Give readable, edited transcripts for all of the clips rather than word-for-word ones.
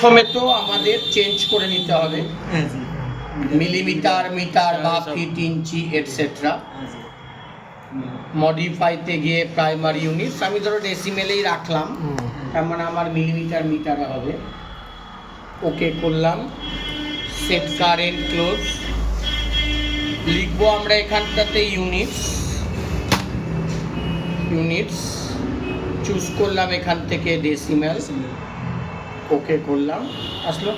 প্রথমে তো আমাদের চেঞ্জ করে নিতে হবে মিলিমিটার, মিটার বা ফিট, ইঞ্চি এটসেট্রা। মডিফাইতে গিয়ে প্রাইমারি ইউনিটস আমি ধরো ডেসিমেলেই রাখলাম, তার মানে আমার মিলিমিটার মিটারে হবে। ওকে করলাম, সেট কারেন্ট ক্লোজ। লিখবো আমরা এখানটাতে ইউনিটস, ইউনিটস চুজ করলাম এখান থেকে ডেসিমেল। ওকে করলাম, আসলো।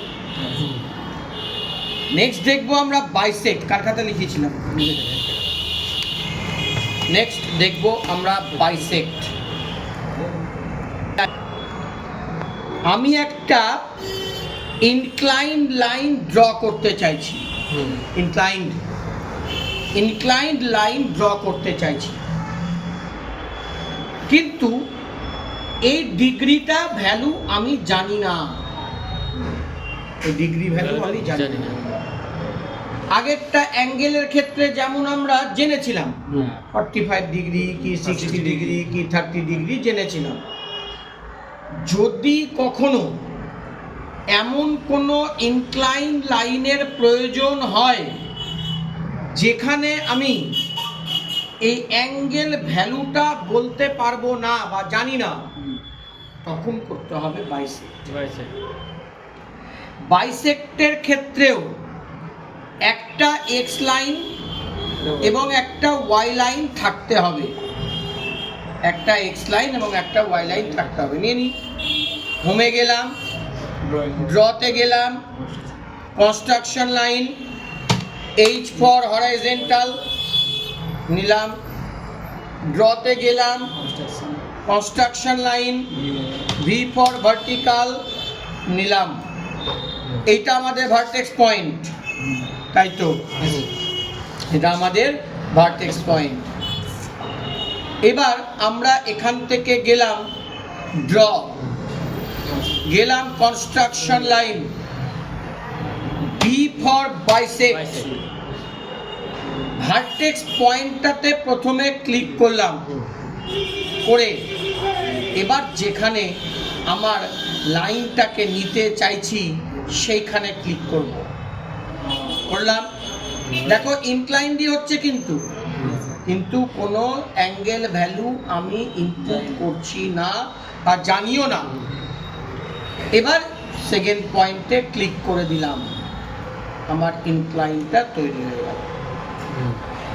নেক্সট দেখবো আমরা বাইসেক্ট, কার খাতা লিখেছিলাম। নেক্সট দেখবো আমরা বাইসেক্ট। আমি একটা ইনক্লাইন্ড লাইন ড্র করতে চাইছি, ইনক্লাইন্ড লাইন ড্র করতে চাইছি, কিন্তু এই ডিগ্রিটা ভ্যালু আমি জানি না, এই ডিগ্রি ভ্যালু আমি জানি না। আগেরটা অ্যাঙ্গেলের ক্ষেত্রে যেমন আমরা জেনেছিলাম 45 ডিগ্রি কি 60 ডিগ্রি কি 30 ডিগ্রি জেনেছিলাম। যদি কখনো এমন কোনো ইনক্লাইন লাইনের প্রয়োজন হয় যেখানে আমি এই অ্যাঙ্গেল ভ্যালুটা বলতে পারবো না বা জানি না, তখন করতে হবে বাইসেক্ট। বাইসেক্টের ক্ষেত্রেও একটা এক্স লাইন এবং একটা ওয়াই লাইন থাকতে হবে, একটা এক্স লাইন এবং একটা ওয়াই লাইন থাকতে হবে। নিয়ে নি, হোমে গেলাম, ড্রতে গেলাম, construction line, H for horizontal নিলাম, ড্রতে গেলাম, construction line, V for vertical নিলাম। এইটা আমাদের ভার্টেক্স পয়েন্ট, তাই তো? এটা আমাদের ভার্টেক্স পয়েন্ট। এবার আমরা এখান থেকে গেলাম ড্র, গেলাম construction line, B for bisect. Vertex পয়েন্টটাতে প্রথমে ক্লিক করলাম, করে এবার যেখানে আমার লাইনটাকে নিতে চাইছি সেইখানে ক্লিক করব, করলাম। দেখো ইনক্লাইন্ডই হচ্ছে, কিন্তু কোনো অ্যাঙ্গেল ভ্যালু আমি ইনপুট করছি না বা জানিও না। এবার সেকেন্ড পয়েন্টে ক্লিক করে দিলাম, আমার ইনক্লাইনটা তৈরি হয়ে গেল।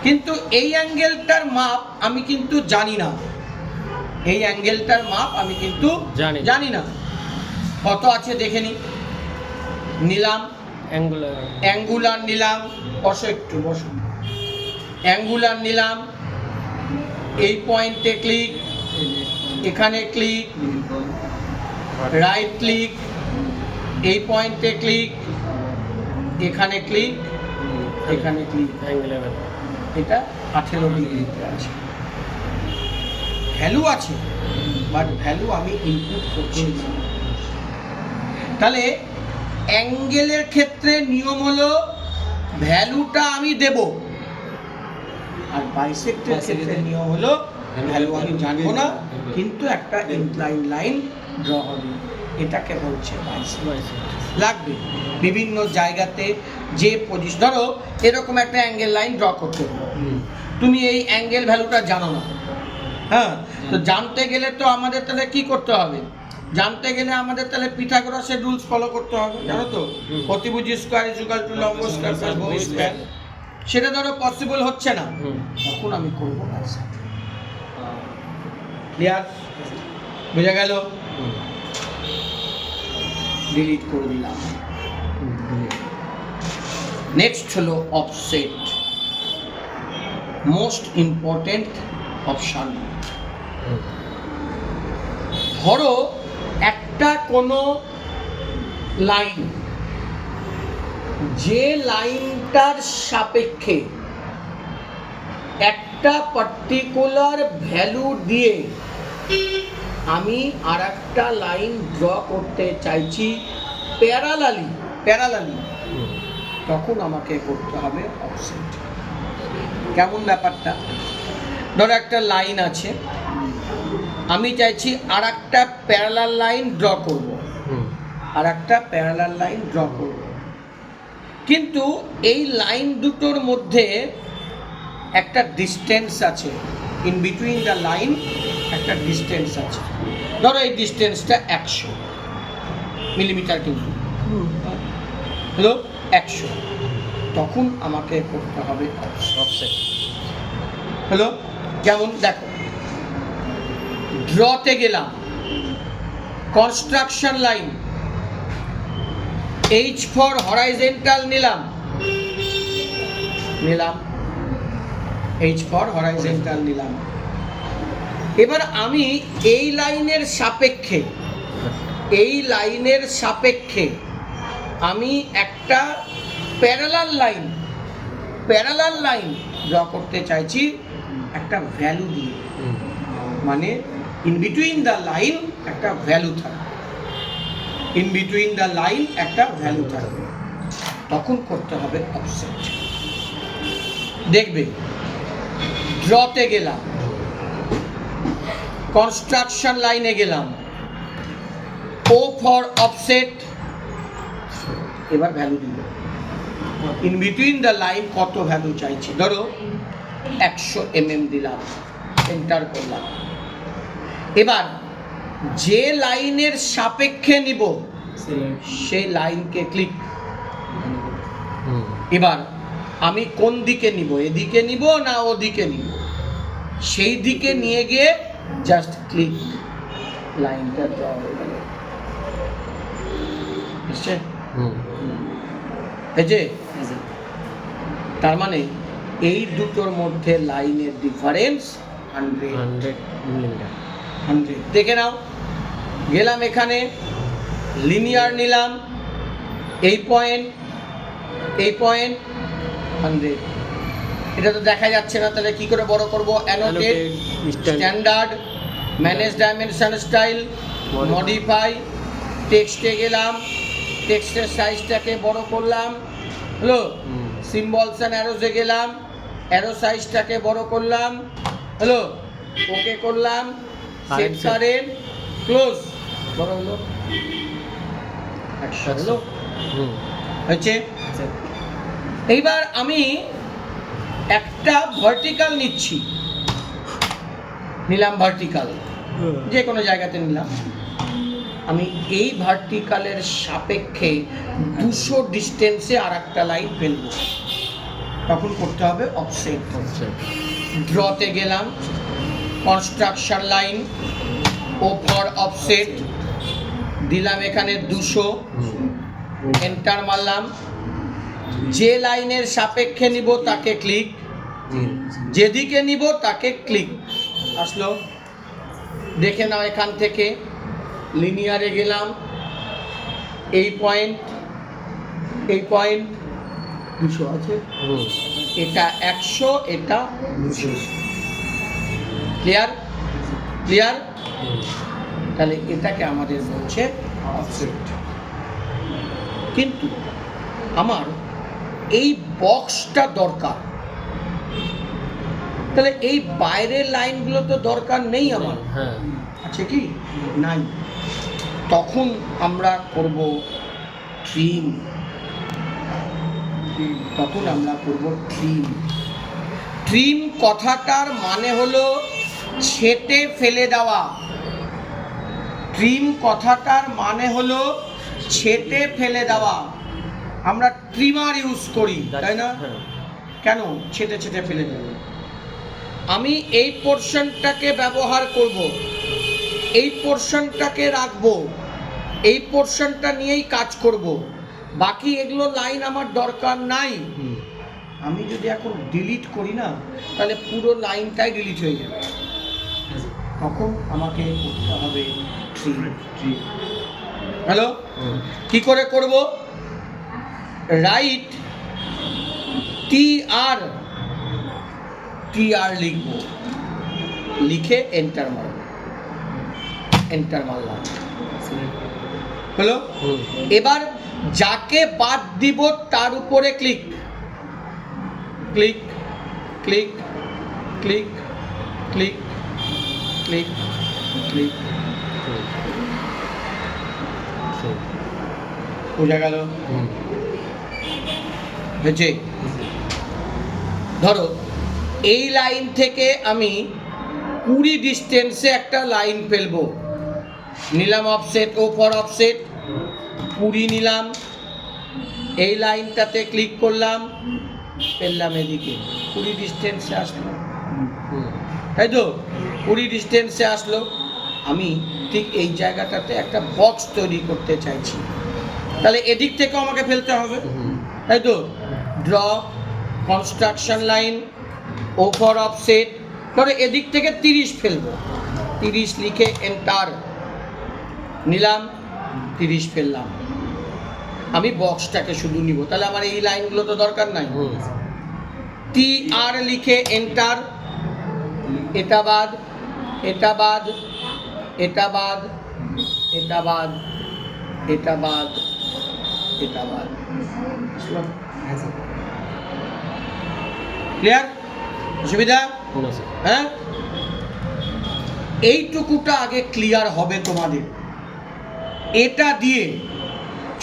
কিন্তু এই অ্যাঙ্গেলটার মাপ আমি কিন্তু জানি না, এই অ্যাঙ্গেলটার মাপ আমি কিন্তু জানি না। কত আছে দেখে নি, নিলাম অ্যাঙ্গুলার নিলাম, বসো একটু বসো, অ্যাঙ্গুলার নিলাম, এই পয়েন্টে ক্লিক, এখানে ক্লিক, রাইট ক্লিক, এই পয়েন্টে ক্লিক, এখানে ক্লিক, এখানে ক্লিক। এটা 18 ডিগ্রিতে আছে, ভ্যালু আছে, বাট ভ্যালু আমি ইনপুট করছি না। তাহলে অ্যাঙ্গেলের ক্ষেত্রে নিয়ম হলো ভ্যালুটা আমি দেব, আর বাইসেক্টের ক্ষেত্রে নিয়ম হলো ভ্যালু আমি জানবো না, কিন্তু একটা ইনক্লাইন লাইন ড্র হবে। এটাকে বলছে বাইসেক্ট। লাগবে বিভিন্ন জায়গাতে যে পজিশন, ধরো এরকম একটা অ্যাঙ্গেল লাইন ড্র করতে হবে, তুমি এই অ্যাঙ্গেল ভ্যালুটা জানো না, হ্যাঁ, তো জানতে গেলে তো আমাদের তাহলে কি করতে হবে, জানতে গেলে আমাদের তাহলে পিথাগোরাসের রুলস ফলো করতে হবে, জানো তো? অতিভুজ স্কয়ার ইজ ইকুয়াল টু লম্ব স্কয়ার প্লাস বাহু স্কয়ার। সেটা ধরো পসিবল হচ্ছে না, তখন আমি করব বাইসেক্ট। ক্লিয়ার? বুঝা গেল? ডিলিট করে দিলাম। নেক্সট হলো অফসেট, মোস্ট ইম্পর্টেন্ট অপশন। ধরো একটা কোনো লাইন, যে লাইনটার সাপেক্ষে একটা পার্টিকুলার ভ্যালু দিয়ে আমি আর একটা লাইন ড্র করতে চাইছি প্যারালালি, তখন আমাকে করতে হবে অফসেট। কেমন ব্যাপারটা? ধরো একটা লাইন আছে, আমি চাইছি আর একটা প্যারালাল লাইন ড্র করব, আর একটা প্যারালাল লাইন ড্র করব। কিন্তু এই লাইন দুটোর মধ্যে একটা ডিস্টেন্স আছে, ইন বিটুইন দ্য লাইন একটা ডিস্টেন্স আছে। ধরো এই ডিস্টেন্সটা 100 মিলিমিটার, কিন্তু হলো 100। তখন আমাকে করতে হবে অফসেট। হলো যেমন দেখো, ড্রতে গেলাম, construction line, H for horizontal নিলাম, H ফর হরাইজন্টাল নিলাম। এবার আমি এই লাইনের সাপেক্ষে আমি একটা প্যারালাল লাইন ড্র করতে চাইছি একটা ভ্যালু দিয়ে, মানে ইন বিটুইন দ্য লাইন একটা ভ্যালু থাকবে, তখন করতে হবে অফসেট। দেখবে, ড্রতে গেলাম, কনস্ট্রাকশন লাইনে গেলাম, ও ফর অফসেট, এবার ভ্যালু দিব, ইন বিটুইন দ্য লাইন কত ভ্যালু চাইছি, ধরো 100 mm দিলাম, এন্টার করলাম। এবার যে লাইনের সাপেক্ষে নিব সেই লাইনকে ক্লিক। এবার আমি কোন দিকে নিব, এদিকে নিব না ওদিকে নিব, সেই দিকে নিয়ে গিয়ে জাস্ট ক্লিক, লাইনটা ড্র হয়ে গেল। তার মানে এই দুটোর মধ্যে লাইনের ডিফারেন্স 100 মিলিমিটার। 100 দেখে নাও, গেলাম এখানে, লিনিয়ার নিলাম, এই পয়েন্ট 100। এটা তো দেখা যাচ্ছে না, তাহলে কি করে বড় করব? Annotate, standard, manage dimension style, modify, টেক্সটে গেলাম, টেক্সটের সাইজটাকে বড় করলাম, হলো সিম্বলস অ্যান্ড অ্যারোসে গেলাম, অ্যারো সাইজটাকে বড় করলাম, হলো ওকে করলাম, সেট কারেন্ট, ক্লোজ, বড় হলো, হলো হচ্ছে। এইবার আমি একটা ভার্টিক্যাল নিলাম, ভার্টিক্যাল যে কোনো জায়গাতে নিলাম, আমি এই ভার্টিক্যালের সাপেক্ষে 200 ডিস্টেন্সে আর একটা লাইন ফেলবো, তখন করতে হবে অফসেট। ড্রতে গেলাম, কনস্ট্রাকশন লাইন, ও ফর অফসেট দিলাম এখানে 200, এন্টার মারলাম। যে লাইনের সাপেক্ষে নিব তাকে ক্লিক, যেদিকে নিব তাকে ক্লিক, আসলো। দেখে নাও, এখান থেকে লিনিয়ারে গেলাম, এই পয়েন্ট 200 আছে, এটা 100, এটা 200। ক্লিয়ার? তাহলে এটাকে আমাদের বলছে অফসেট। কিন্তু আমার এই বক্সটা দরকার, তাহলে এই বাইরের লাইনগুলো তো দরকার নেই আমার, আছে কি? নাই। তখন আমরা করব ট্রিম। ট্রিম কথাটার মানে হলো ছেঁটে ফেলে দেওয়া। আমরা ট্রিমার ইউজ করি, তাই না? কেন ছেঁটে ফেলে দেব? আমি এই পোর্শনটাকে ব্যবহার করব, এই পোর্শনটাকে রাখবো, এই পোর্শনটা নিয়েই কাজ করব, বাকি এগুলো লাইন আমার দরকার নাই। আমি যদি এখন ডিলিট করি না, তাহলে পুরো লাইনটাই ডিলিট হয়ে যাবে। তখন আমাকে করতে হবে ট্রিম। হ্যালো, কি করে করব? রাইট TR লিখব, লিখে এন্টার মারলাম, হলো। এবার যাকে বাদ দিব তার উপরে ক্লিক, বোঝা গেল? হয়েছে? ধরো এই লাইন থেকে আমি 20 ডিস্টেন্সে একটা লাইন ফেলবো, নিলাম অফসেট, ও ফর অফসেট 20 নিলাম, এই লাইনটাতে ক্লিক করলাম, ফেললাম এদিকে, 20 ডিস্টেন্সে আসলো, তাই তো? 20 ডিস্টেন্সে আসলো। আমি ঠিক এই জায়গাটাতে একটা বক্স তৈরি করতে চাইছি, তাহলে এদিক থেকেও আমাকে ফেলতে হবে, তাই তো? ড্র কনস্ট্রাকশন লাইন, ও ফর অফসেট, ধরো এদিক থেকে 30 ফেলবো, 30 লিখে এন্টার নিলাম, 30 ফেললাম। আমি বক্সটাকে শুধু নিব, তাহলে আমার এই লাইনগুলো তো দরকার নাই। টি আর লিখে এন্টার, এটা বাদ, এটা বাদ, এটা বাদ, এটা বাদ, এটা বাদ, এটা বাদ। ক্লিয়ার? অসুবিধা? হ্যাঁ, এইটুকুটা আগে ক্লিয়ার হবে তোমাদের। এটা দিয়ে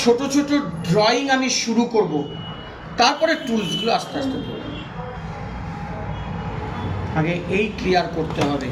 ছোট ছোট ড্রয়িং আমি শুরু করব, তারপরে টুলসগুলো আস্তে আস্তে করব। আগে এই ক্লিয়ার করতে হবে।